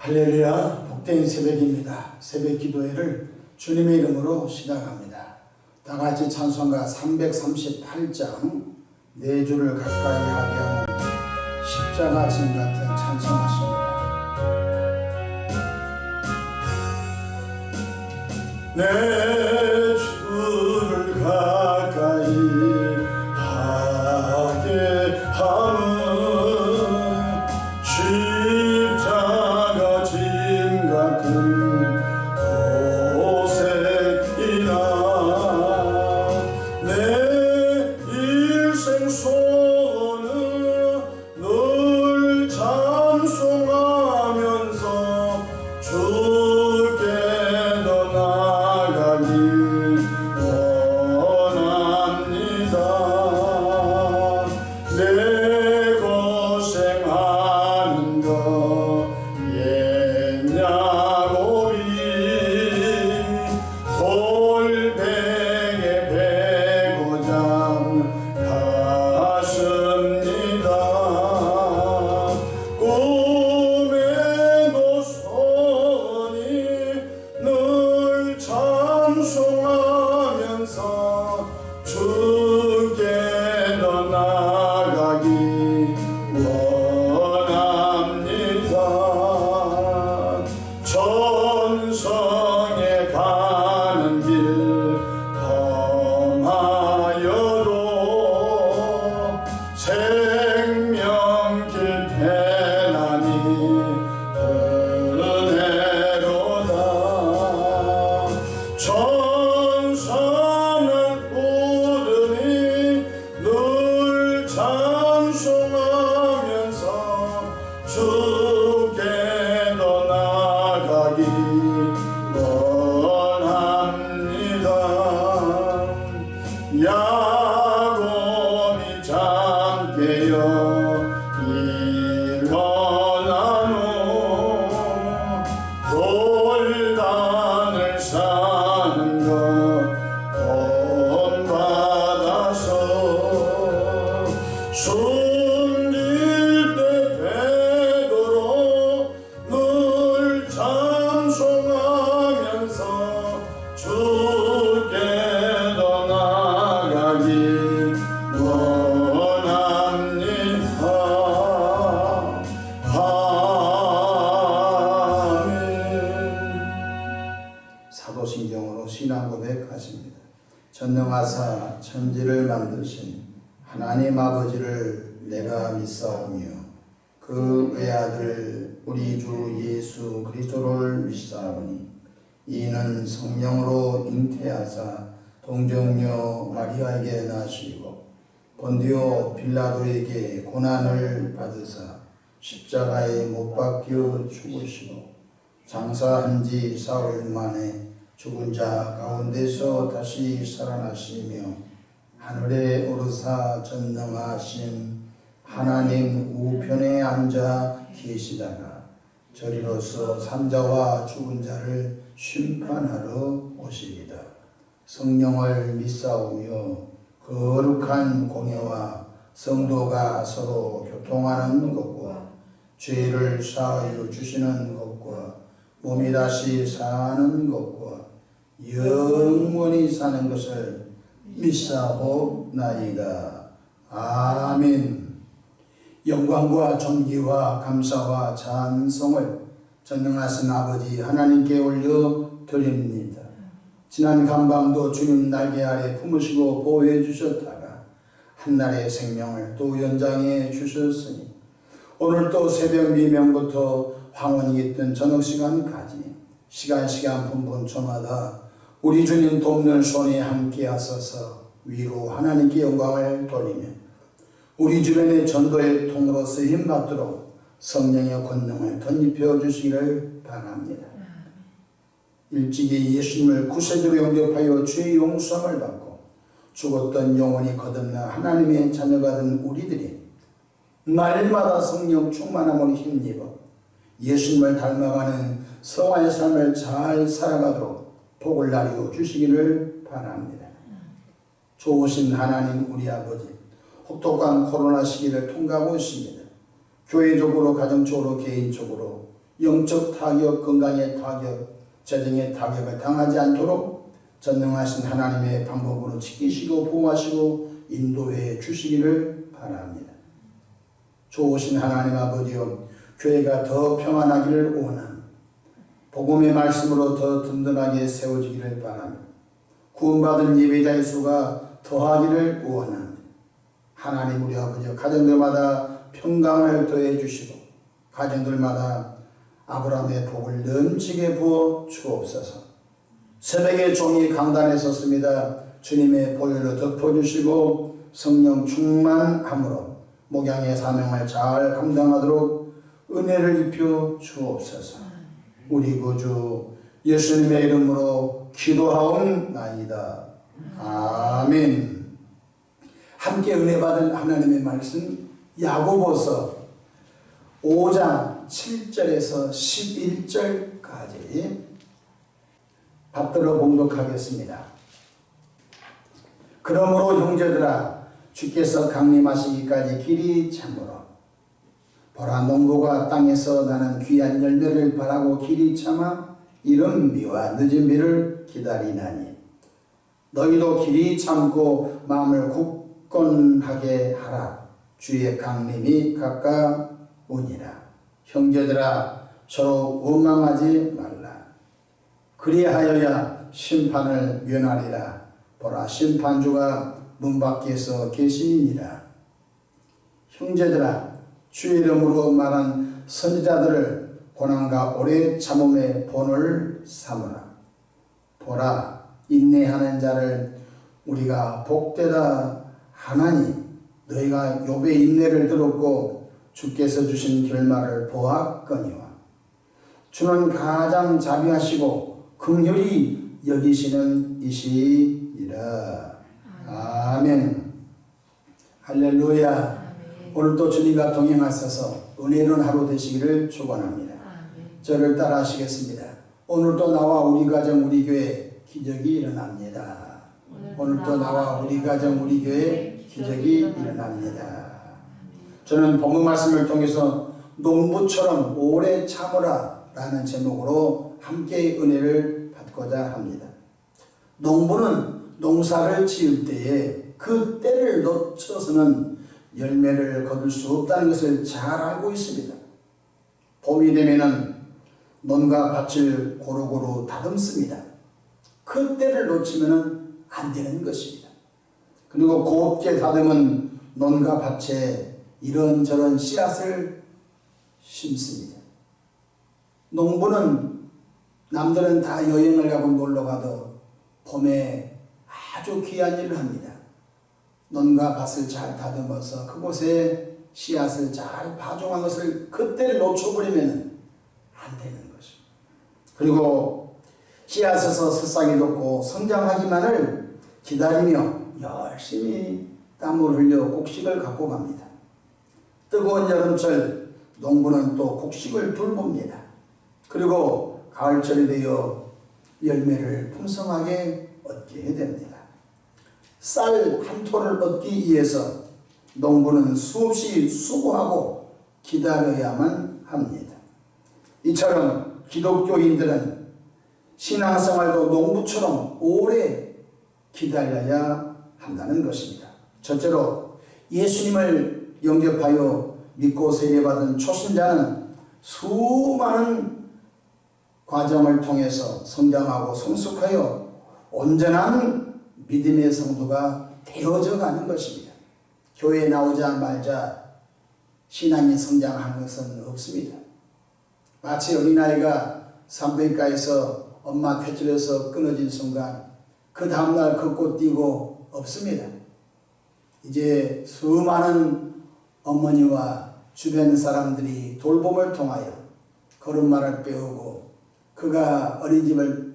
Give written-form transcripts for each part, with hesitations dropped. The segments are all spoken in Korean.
할렐루야, 복된 새벽입니다. 새벽 기도회를 주님의 이름으로 시작합니다. 다같이 찬송가 338장 내 주를 가까이 하게 하는 십자가 진 같은 찬송하십니다. 내 주를 가까이 하게 하는 십자가 짐 같은 고생이나 내 일생 소원은 늘 찬송하면서 주께 더 나아가기 원합니다. 내 고생하는 거 옛야고비 돌베개 베고장 갔습니다. 꿈의 노선이 늘 찬송하면서 주께 더 나아가기 원합니다. 천성에 가는 길 험하여도 생명길 태난이 은혜로다. 천산을 부르니 늘 찬송하면서 주께 더 나아가기 원합니다. 야곱이 잠깨어 일어나노 돌단을 사는 것 본받아서 숨길 때 되도록 늘 찬송하면서 주께 더 나아가기 원합니다. 아멘. 사도신경으로 신앙 고백하십니다. 전능하사 천지를 만드신 하나님 아버지를 내가 믿사오며 그 외아들 우리 주 예수 그리스도를 믿사오니 이는 성령으로 잉태하사 동정녀 마리아에게 나시고 본디오 빌라도에게 고난을 받으사 십자가에 못 박혀 죽으시고 장사한 지 사흘 만에 죽은 자 가운데서 다시 살아나시며 하늘에 오르사 전능하신 하나님 우편에 앉아 계시다가 저리로서 산자와 죽은 자를 심판하러 오시리다. 성령을 믿사오며 거룩한 공예와 성도가 서로 교통하는 것과 죄를 사하여 주시는 것과 몸이 다시 사는 것과 영원히 사는 것을 믿사옵나이다. 아멘. 영광과 존귀와 감사와 찬송을 전능하신 아버지 하나님께 올려 드립니다. 지난 간밤도 주님 날개 아래 품으시고 보호해 주셨다가 한날의 생명을 또 연장해 주셨으니 오늘 또 새벽 미명부터 황혼이 있던 저녁 시간까지 시간 분분초마다 우리 주님 돕는 손에 함께 하소서 위로 하나님께 영광을 돌리며 우리 주변의 전도의 통로로 쓰임받도록 성령의 권능을 덧입혀 주시기를 바랍니다. 일찍이 예수님을 구세주로 영접하여 죄의 용서함을 받고 죽었던 영혼이 거듭나 하나님의 자녀가 된 우리들이 날마다 성령 충만함을 힘입어 예수님을 닮아가는 성화의 삶을 잘 살아가도록 복을 나누어 주시기를 바랍니다. 좋으신 하나님 우리 아버지, 혹독한 코로나 시기를 통과하고 있습니다. 교회적으로, 가정적으로, 개인적으로 영적 타격, 건강의 타격, 재정의 타격을 당하지 않도록 전능하신 하나님의 방법으로 지키시고 보호하시고 인도해 주시기를 바랍니다. 좋으신 하나님 아버지여, 교회가 더 평안하기를 원합니다. 복음의 말씀으로 더 든든하게 세워지기를 바랍니다. 구원받은 예배자의 수가 더하기를 원합니다. 하나님 우리 아버지여, 가정들마다 평강을 더해 주시고 가정들마다 아브라함의 복을 넘치게 부어 주옵소서. 새벽에 종이 강단에 섰습니다. 주님의 보혈로 덮어주시고 성령 충만함으로 목양의 사명을 잘 감당하도록 은혜를 입혀 주옵소서. 우리 구주 예수님의 이름으로 기도하옵나이다. 아멘. 함께 은혜 받은 하나님의 말씀 야고보서 5장 7절에서 11절까지 받들어 봉독하겠습니다. 그러므로 형제들아, 주께서 강림하시기까지 길이 참으라. 보라, 농부가 땅에서 나는 귀한 열매를 바라고 길이 참아 이른 비와 늦은 비를 기다리나니, 너희도 길이 참고 마음을 굳건하게 하라. 주의 강림이 가까우니라. 형제들아, 서로 원망하지 말라. 그리하여야 심판을 면하리라. 보라, 심판주가 문 밖에서 계시니라. 형제들아, 주의 이름으로 말한 선지자들을 고난과 오래 참음의 본을 삼으라. 보라, 인내하는 자를 우리가 복되다 하나니, 너희가 욥의 인내를 들었고 주께서 주신 결말을 보았거니와, 주는 가장 자비하시고 긍휼히 여기시는 이시니라. 아멘. 할렐루야. 아멘. 오늘도 주님과 동행하셔서 은혜로운 하루 되시기를 축원합니다. 저를 따라 하시겠습니다. 오늘도 나와 우리 가정 우리 교회 기적이 일어납니다. 오늘도 나와 우리 가정 우리 교회 기적이 일어납니다. 저는 본문 말씀을 통해서 농부처럼 오래 참으라 라는 제목으로 함께 은혜를 받고자 합니다. 농부는 농사를 지을 때에 그 때를 놓쳐서는 열매를 거둘 수 없다는 것을 잘 알고 있습니다. 봄이 되면은 논과 밭을 고루고루 다듬습니다. 그 때를 놓치면은 안 되는 것입니다. 그리고 곱게 다듬은 논과 밭에 이런저런 씨앗을 심습니다. 농부는 남들은 다 여행을 가고 놀러 가도 봄에 아주 귀한 일을 합니다. 논과 밭을 잘 다듬어서 그곳에 씨앗을 잘 파종한 것을 그때를 놓쳐버리면 안 되는 것입니다. 그리고 씨앗에서 새싹이 돋고 성장하기만을 기다리며 열심히 땀을 흘려 곡식을 갖고 갑니다. 뜨거운 여름철 농부는 또 곡식을 돌봅니다. 그리고 가을철이 되어 열매를 풍성하게 얻게 됩니다. 쌀 한 톨을 얻기 위해서 농부는 수없이 수고하고 기다려야만 합니다. 이처럼 기독교인들은 신앙생활도 농부처럼 오래 기다려야 한다는 것입니다. 첫째로 예수님을 영접하여 믿고 세례받은 초신자는 수많은 과정을 통해서 성장하고 성숙하여 온전한 믿음의 성도가 되어져 가는 것입니다. 교회에 나오자마자 신앙이 성장하는 것은 없습니다. 마치 어린아이가 산부인과에서 엄마 탯줄에서 끊어진 순간 그 다음날 걷고 뛰고 없습니다. 이제 수많은 어머니와 주변 사람들이 돌봄을 통하여 걸음마를 배우고 그가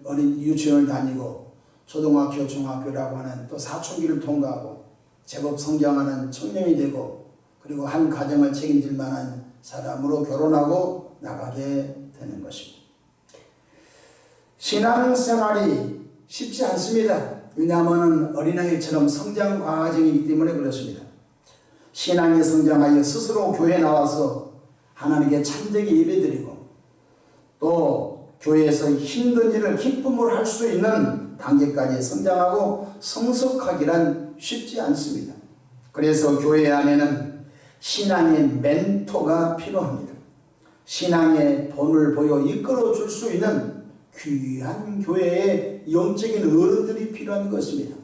유치원을 다니고 초등학교, 중학교라고 하는 또 사춘기를 통과하고 제법 성장하는 청년이 되고 그리고 한 가정을 책임질 만한 사람으로 결혼하고 나가게 되는 것입니다. 신앙생활이 쉽지 않습니다. 왜냐하면 어린아이처럼 성장 과정이기 때문에 그렇습니다. 신앙이 성장하여 스스로 교회에 나와서 하나님께 참되게 예배드리고 또 교회에서 힘든 일을 기쁨으로 할 수 있는 단계까지 성장하고 성숙하기란 쉽지 않습니다. 그래서 교회 안에는 신앙의 멘토가 필요합니다. 신앙의 본을 보여 이끌어 줄 수 있는 귀한 교회의 영적인 어른들이 필요한 것입니다.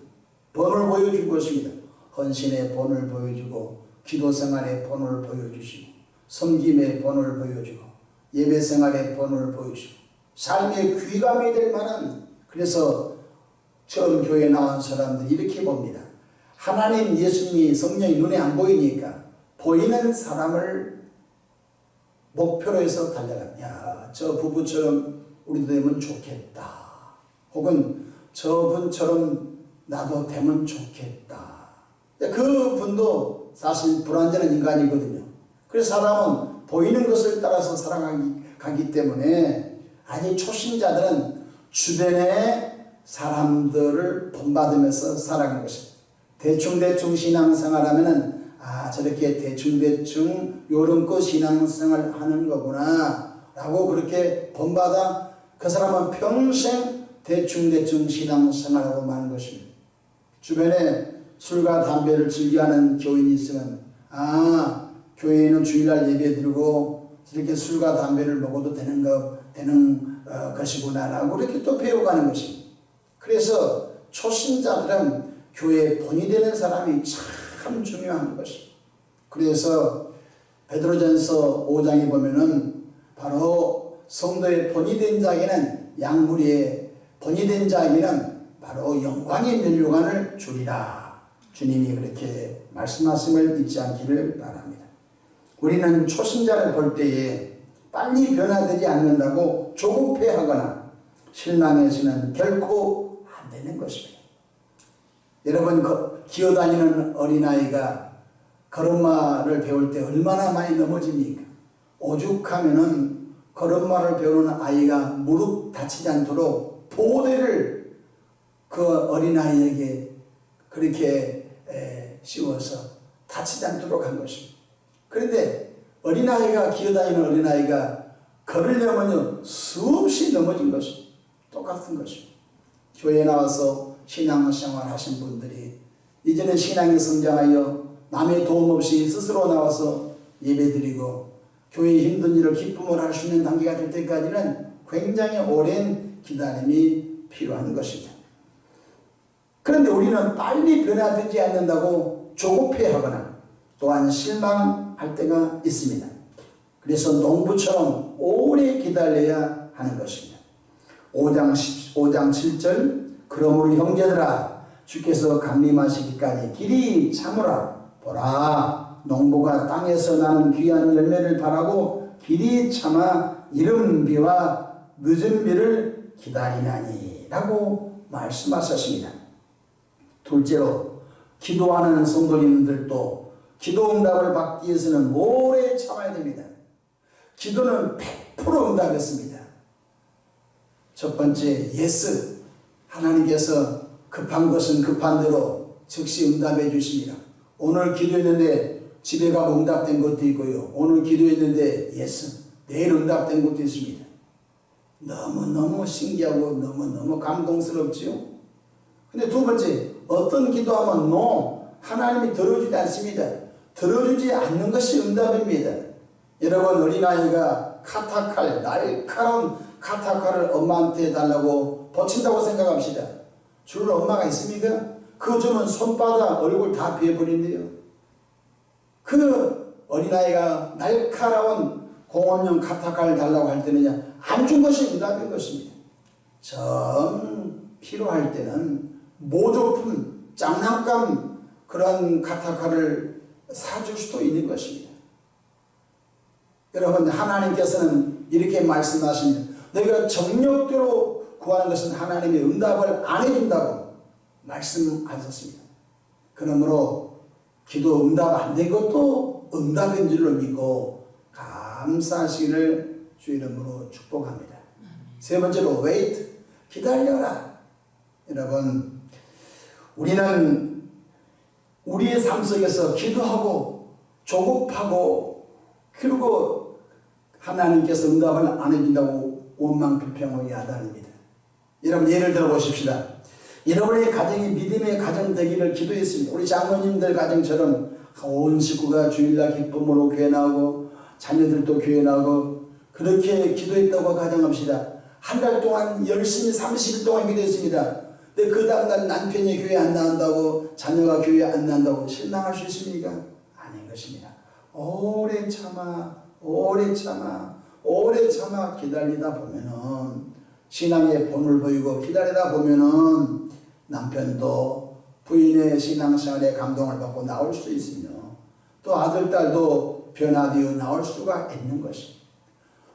본을 보여줄 것입니다. 헌신의 본을 보여주고 기도 생활의 본을 보여주시고 섬김의 본을 보여주고 예배 생활의 본을 보여주고 삶의 귀감이 될 만한, 그래서 처음 교회에 나온 사람들이 이렇게 봅니다. 하나님, 예수님이, 성령이 눈에 안 보이니까 보이는 사람을 목표로 해서 달려갑니다. 야, 저 부부처럼 우리도 되면 좋겠다. 혹은 저분처럼 나도 되면 좋겠다. 그 분도 사실 불완전한 인간이거든요. 그래서 사람은 보이는 것을 따라서 살아가기 때문에 아직 초신자들은 주변의 사람들을 본받으면서 살아가는 것입니다. 대충대충 신앙생활하면은 저렇게 대충대충 요런껏 신앙생활 하는 거구나 라고 그렇게 본받아 그 사람은 평생 대충대충 신앙생활하고 마는 것입니다. 주변에 술과 담배를 즐겨하는 교인이 있으면 교회에는 주일날 예배드리고 저렇게 술과 담배를 먹어도 되는 것이구나 라고 이렇게 또 배워가는 것입니다. 그래서 초신자들은 교회의 본이 되는 사람이 참 중요한 것입니다. 그래서 베드로전서 5장에 보면은 바로 성도의 본이 된 자에게는 양무리의 본이 된 자에게는 바로 영광의 면류관을 주리라. 주님이 그렇게 말씀하심을 잊지 않기를 바랍니다. 우리는 초신자를 볼 때에 빨리 변화되지 않는다고 조급해하거나 실망해서는 결코 안 되는 것입니다. 여러분, 기어다니는 어린아이가 걸음마를 배울 때 얼마나 많이 넘어집니까? 오죽하면은 걸음마를 배우는 아이가 무릎 다치지 않도록 보호대를 그 어린아이에게 그렇게 씌워서 다치지 않도록 한 것입니다. 그런데 기어다니는 어린아이가 걸으려면요 수없이 넘어진 것입니다. 똑같은 것입니다. 교회에 나와서 신앙생활 하신 분들이 이제는 신앙이 성장하여 남의 도움 없이 스스로 나와서 예배드리고 교회의 힘든 일을 기쁨으로 할 수 있는 단계가 될 때까지는 굉장히 오랜 기다림이 필요한 것입니다. 그런데 우리는 빨리 변화되지 않는다고 조급해하거나 또한 실망할 때가 있습니다. 그래서 농부처럼 오래 기다려야 하는 것입니다. 5장 7절 그러므로 형제들아 주께서 강림하시기까지 길이 참으라. 보라 농부가 땅에서 나는 귀한 열매를 바라고 길이 참아 이른 비와 늦은 비를 기다리나니 라고 말씀하셨습니다. 둘째로 기도하는 성도님들도 기도 응답을 받기 위해서는 오래 참아야 됩니다. 기도는 100% 응답했습니다. 첫 번째 예스, 하나님께서 급한 것은 급한 대로 즉시 응답해 주십니다. 오늘 기도했는데 집에 가고 응답된 것도 있고요. 오늘 기도했는데 예스, 내일 응답된 것도 있습니다. 너무너무 신기하고 너무너무 감동스럽지요. 근데 두 번째, 어떤 기도하면 하나님이 들어주지 않습니다. 들어주지 않는 것이 응답입니다. 여러분, 어린아이가 날카로운 카타칼을 엄마한테 달라고 버친다고 생각합시다. 줄 엄마가 있습니까? 그 주면 손바닥, 얼굴 다 비어버린대요. 그 어린아이가 날카로운 공원용 카타칼을 달라고 할 때는 안 준 것이 응답인 것입니다. 정 필요할 때는 모조품, 장난감 그런 카타칼을 사줄 수도 있는 것입니다. 여러분, 하나님께서는 이렇게 말씀하십니다. 너희가 정력대로 구하는 것은 하나님이 응답을 안 해준다고 말씀하셨습니다. 그러므로 기도 응답 안 된 것도 응답인 줄로 믿고 감사하시기를 주 이름으로 축복합니다. 세 번째로 wait, 기다려라. 여러분, 우리는 우리의 삶 속에서 기도하고 조급하고 그리고 하나님께서 응답을 안 해준다고 원망불평의 야단입니다. 여러분 예를 들어 보십시다. 여러분의 가정이 믿음의 가정 되기를 기도했습니다. 우리 장모님들 가정처럼 온 식구가 주일날 기쁨으로 교회 나오고 자녀들도 교회 나오고 그렇게 기도했다고 가정합시다. 한 달 동안 열심히 30일 동안 기도했습니다. 근데 그 다음날 남편이 교회 안 나온다고 자녀가 교회 안 나온다고 실망할 수 있습니까? 아닌 것입니다. 오래 참아 기다리다 보면은 신앙의 본을 보이고 기다리다 보면은 남편도 부인의 신앙생활에 감동을 받고 나올 수 있으며 또 아들, 딸도 변화되어 나올 수가 있는 것입니다.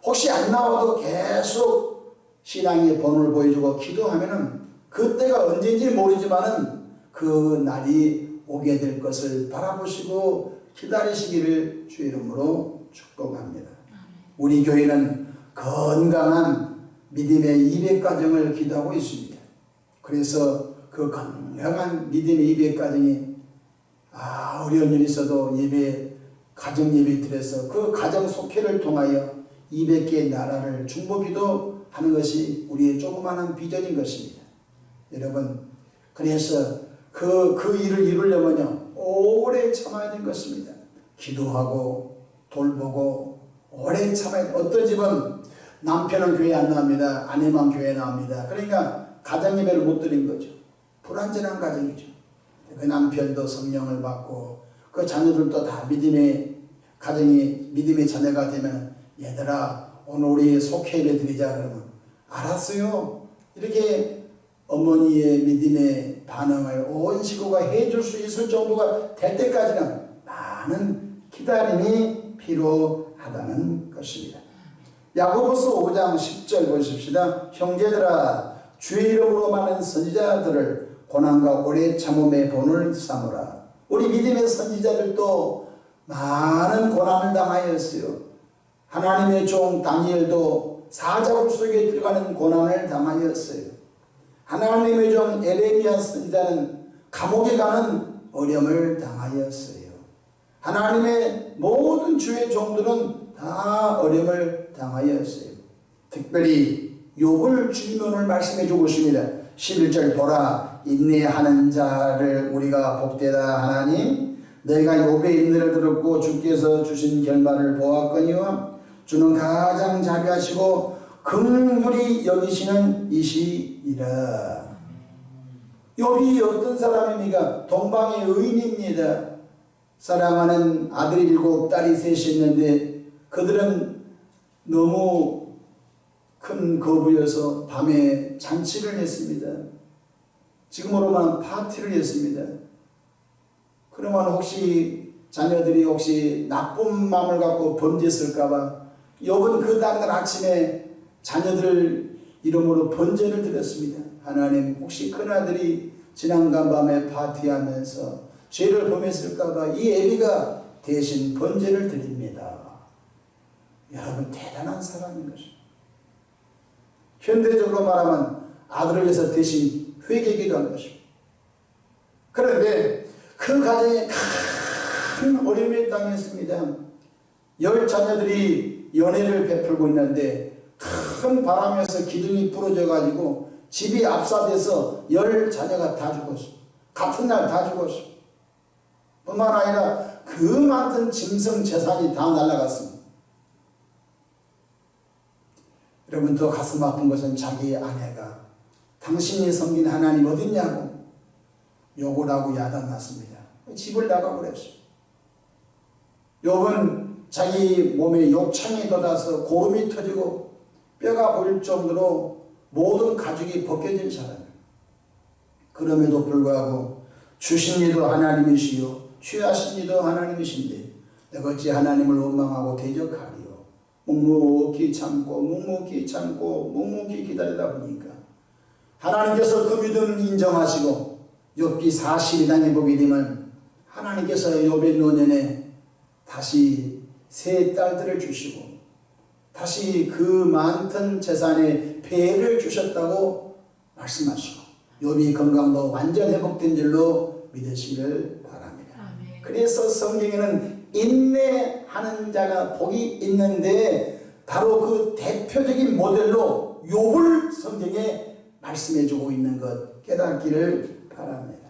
혹시 안 나와도 계속 신앙의 본을 보여주고 기도하면은 그때가 언제인지 모르지만은 그 날이 오게 될 것을 바라보시고 기다리시기를 주 이름으로 축복합니다. 우리 교회는 건강한 믿음의 200가정을 기도하고 있습니다. 그래서 그 건강한 믿음의 200가정이 어려운 일이 있어도 가정 예배드려서 그 가정 속회를 통하여 200개의 나라를 중보기도 하는 것이 우리의 조그마한 비전인 것입니다. 여러분, 그래서 그 일을 이루려면요 오래 참아야 될 것입니다. 기도하고 돌보고 오래 참아야 돼. 어떤 집은 남편은 교회 안 나옵니다. 아내만 교회 나옵니다. 그러니까 가정 예배를 못 드린 거죠. 불완전한 가정이죠. 그 남편도 성령을 받고 그 자녀들도 다 믿음의 가정이 믿음의 자녀가 되면 얘들아 오늘 우리 속회 예배 드리자 그러면 알았어요. 이렇게 어머니의 믿음의 반응을 온 식구가 해줄 수 있을 정도가 될 때까지는 많은 기다림이 필요하다는 것입니다. 야고보서 5장 10절 보십시다. 형제들아 주의 이름으로 많은 선지자들을 고난과 오래 참음의 본을 삼으라. 우리 믿음의 선지자들도 많은 고난을 당하였어요. 하나님의 종 다니엘도 사자굴 속에 들어가는 고난을 당하였어요. 하나님의 종 에레미야 선지자는 감옥에 가는 어려움을 당하였어요. 하나님의 모든 주의 종들은 다 어려움을 당하였어요. 특별히 욥을 주님 오늘 말씀해 주고 있습니다. 11절 보라 인내하는 자를 우리가 복되다 하나니 내가 욥의 인내를 들었고 주께서 주신 결말을 보았거니와 주는 가장 자비하시고 긍휼히 여기시는 이시이라. 욥이 어떤 사람입니까? 동방의 의인입니다. 사랑하는 아들이 7 딸이 3이 있는데 그들은 너무 큰 거부여서 밤에 잔치를 했습니다. 지금으로만 파티를 했습니다. 그러면 혹시 자녀들이 혹시 나쁜 마음을 갖고 번제했을까봐 욥은 그 다음날 아침에 자녀들 이름으로 번제를 드렸습니다. 하나님 혹시 큰아들이 지난간 밤에 파티하면서 죄를 범했을까봐 이 애비가 대신 번제를 드립니다. 여러분 대단한 사람인 것입니다. 현대적으로 말하면 아들을 위해서 대신 회개기도 한 것입니다. 그런데 그 가정에 큰 어려움에 당했습니다. 10 자녀들이 연애를 베풀고 있는데 큰 바람에서 기둥이 부러져 가지고 집이 압사돼서 10 자녀가 다 죽었어요. 같은 날 다 죽었어요. 뿐만 아니라 그 많은 짐승 재산이 다 날아갔습니다. 여러분 더 가슴 아픈 것은 자기 아내가 당신이 섬긴 하나님 어딨냐고 욕을 하고 야단났습니다. 집을 나가버렸어요. 욥은 자기 몸에 욕창이 돋아서 고름이 터지고 뼈가 보일 정도로 모든 가죽이 벗겨진 사람이에요. 그럼에도 불구하고 주신 이도 하나님이시요 취하신 이도 하나님이신데 내가 어찌 하나님을 원망하고 대적하리요. 묵묵히 참고 묵묵히 기다리다 보니까 하나님께서 그 믿음을 인정하시고 욥기 40장 보게 되면 하나님께서 욥의 노년에 다시 3 딸들을 주시고 다시 그 많던 재산에 배를 주셨다고 말씀하시고 욥이 건강도 완전 회복된 줄로 믿으시기를 바랍니다. 아멘. 그래서 성경에는 인내하는 자가 복이 있는데 바로 그 대표적인 모델로 욥을 성경에 말씀해주고 있는 것 깨닫기를 바랍니다.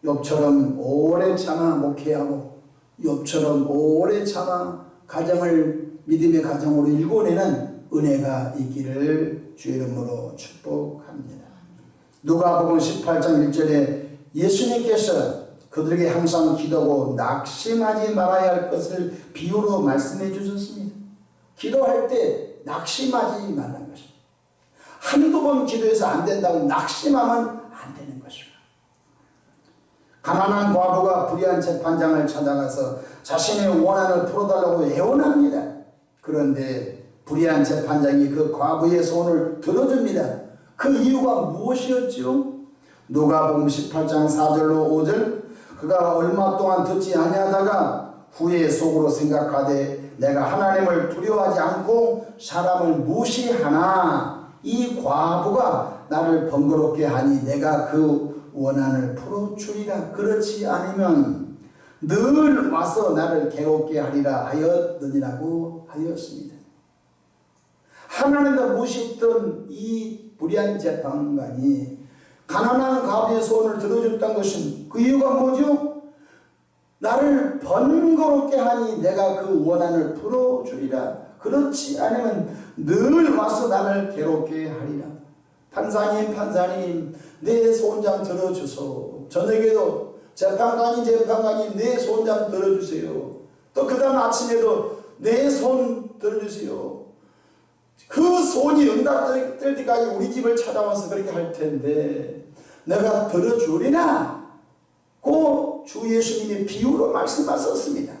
욥처럼 오래 참아 목회하고 욥처럼 오래 참아 가정을 믿음의 가정으로 일궈내는 은혜가 있기를 주 이름으로 축복합니다. 누가복음 18장 1절에 예수님께서 그들에게 항상 기도하고 낙심하지 말아야 할 것을 비유로 말씀해 주셨습니다. 기도할 때 낙심하지 말라는 것입니다. 한두 번 기도해서 안 된다고 낙심하면 안 되는 것입니다. 가난한 과부가 불의한 재판장을 찾아가서 자신의 원한을 풀어달라고 애원합니다. 그런데 불의한 재판장이 그 과부의 소원을 들어줍니다. 그 이유가 무엇이었죠? 누가복음 18장 4절로 5절 그가 얼마 동안 듣지 아니하다가 후에 속으로 생각하되 내가 하나님을 두려워하지 않고 사람을 무시하나 이 과부가 나를 번거롭게 하니 내가 그 원한을 풀어주리라. 그렇지 않으면 늘 와서 나를 괴롭게 하리라 하였느니라고 하였습니다. 하나님도 무시했던 이 불의한 재판관이 가난한 과부의 소원을 들어줬던 것은 그 이유가 뭐죠? 나를 번거롭게 하니 내가 그 원한을 풀어주리라. 그렇지 않으면 늘 와서 나를 괴롭게 하리라. 판사님 내 소원 좀 들어주소. 저녁에도 재판관님 내 소원 좀 들어주세요. 또 그 다음 아침에도 내 소원 들어주세요. 그 소원이 응답될 때까지 우리 집을 찾아와서 그렇게 할 텐데 내가 들어주리나? 고 주 예수님이 비유로 말씀하셨습니다.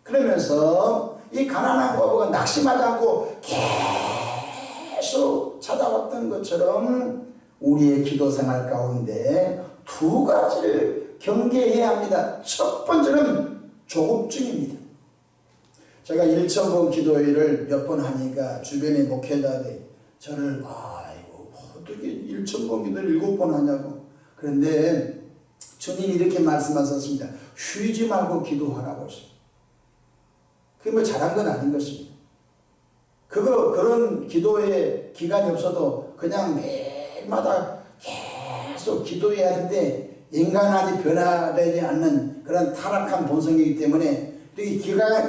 그러면서 이 가난한 과부가 낙심하지 않고 계속 찾아왔던 것처럼 우리의 기도 생활 가운데 두 가지를 경계해야 합니다. 첫 번째는 조급증입니다. 제가 1,000번 기도회를 몇 번 하니까 주변의 목회자들이 저를 어떻게 1,000번 기도를 7번 하냐고. 그런데 주님이 이렇게 말씀하셨습니다. 쉬지 말고 기도하라고 했어요. 그게 뭐 잘한 건 아닌 것입니다. 그런 기도의 기간이 없어도 그냥 매일마다 계속 기도해야 하는데 인간하지 변화되지 않는 그런 타락한 본성이기 때문에 이렇게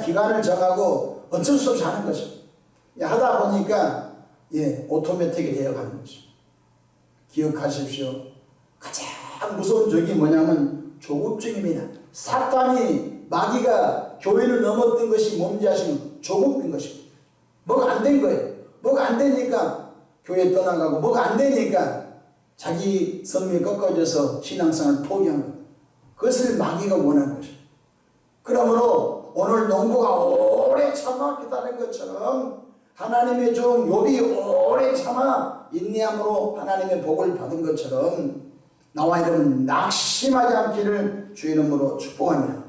기간을 정하고 어쩔 수 없이 하는 것입니다. 하다 보니까 오토매틱이 되어가는 것입니다. 기억하십시오. 가장 무서운 적이 뭐냐면 조급증입니다. 사탄이 마귀가 교회를 넘었던 것이 뭔지 아시면 조급인 것입니다. 뭐가 안 된 거예요. 뭐가 안 되니까 교회 떠나가고 뭐가 안 되니까 자기 성명이 꺾어져서 신앙생활을 포기한 거예요. 그것을 마귀가 원하는 것입니다. 그러므로 오늘 농부가 오래 참아 기다린 것처럼 하나님의 종 욥이 오래 참아 인내함으로 하나님의 복을 받은 것처럼 나와 여러분 낙심하지 않기를 주 이름으로 축복합니다.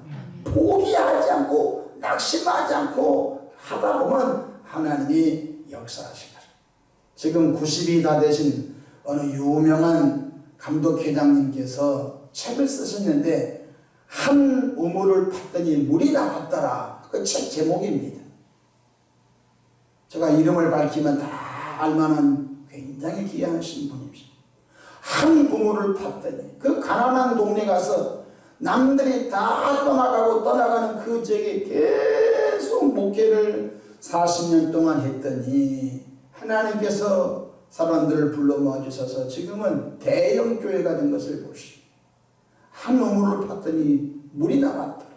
포기하지 않고 낙심하지 않고 하다 보면 하나님이 역사하실 것입니다. 지금 90이 다 되신 어느 유명한 감독회장님께서 책을 쓰셨는데 한 우물을 팠더니 물이 나왔더라. 그 책 제목입니다. 제가 이름을 밝히면 다 알만한 굉장히 귀하신 분입니다. 한 우물을 팠더니 그 가난한 동네 가서 남들이 다 떠나가는 그 지역에 계속 목회를 40년 동안 했더니 하나님께서 사람들을 불러 모아주셔서 지금은 대형 교회가 된 것을 보시오. 한 우물을 팠더니 물이 나왔더라.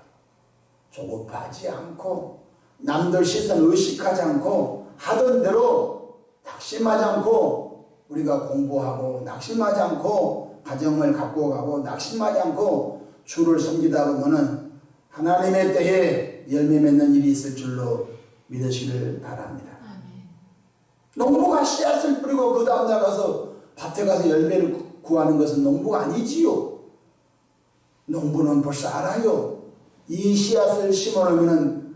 조급하지 않고 남들 시선 의식하지 않고 하던 대로 낙심하지 않고 우리가 공부하고 낙심하지 않고 가정을 갖고 가고 낙심하지 않고 주를 섬기다 보면은 하나님의 때에 열매 맺는 일이 있을 줄로 믿으시길 바랍니다. 농부가 씨앗을 뿌리고 그 다음 나가서 밭에 가서 열매를 구하는 것은 농부가 아니지요. 농부는 벌써 알아요. 이 씨앗을 심어놓으면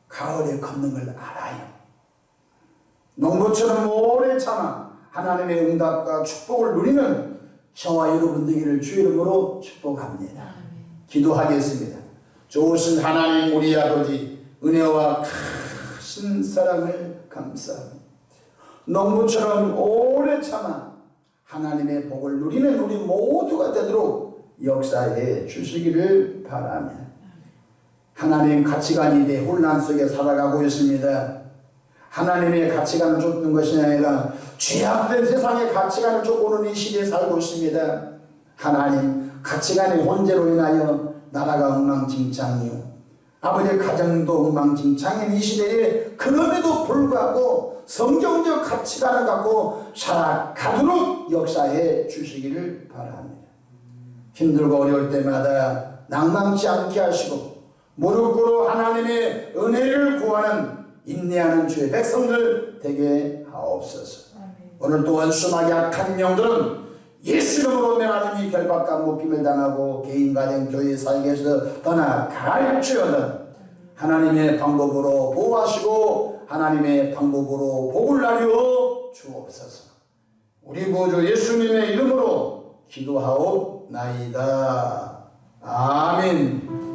가을에 걷는 걸 알아요. 농부처럼 오래 참아 하나님의 응답과 축복을 누리는 저와 여러분 되기를 주 이름으로 축복합니다. 기도하겠습니다. 좋으신 하나님 우리 아버지 은혜와 크신 사랑을 감사합니다. 농부처럼 오래 참아 하나님의 복을 누리는 우리 모두가 되도록 역사해 주시기를 바라며, 하나님 가치관이 대혼란 속에 살아가고 있습니다. 하나님의 가치관을 쫓는 것이 아니라 죄악된 세상의 가치관을 쫓고는 이 시대에 살고 있습니다. 하나님 가치관의 혼재로 인하여 나라가 엉망진창이요, 아버지의 가정도 엉망진창인 이 시대에 그럼에도 불구하고 성경적 가치관을 갖고 살아가도록 역사해 주시기를 바랍니다. 힘들고 어려울 때마다 낭망치 않게 하시고 무릎 꿇어 하나님의 은혜를 구하는 인내하는 주의 백성들 되게 하옵소서. 오늘 또한 수많은 약한 영들은 예수 이름으로 하나님이 결박과 묶임을 당하고 개인 가정 교회 살게에서 떠나갈지어다 하나님의 방법으로 보호하시고 하나님의 방법으로 복을 나려 주옵소서. 우리 구주 예수님의 이름으로 기도하옵나이다. 아멘.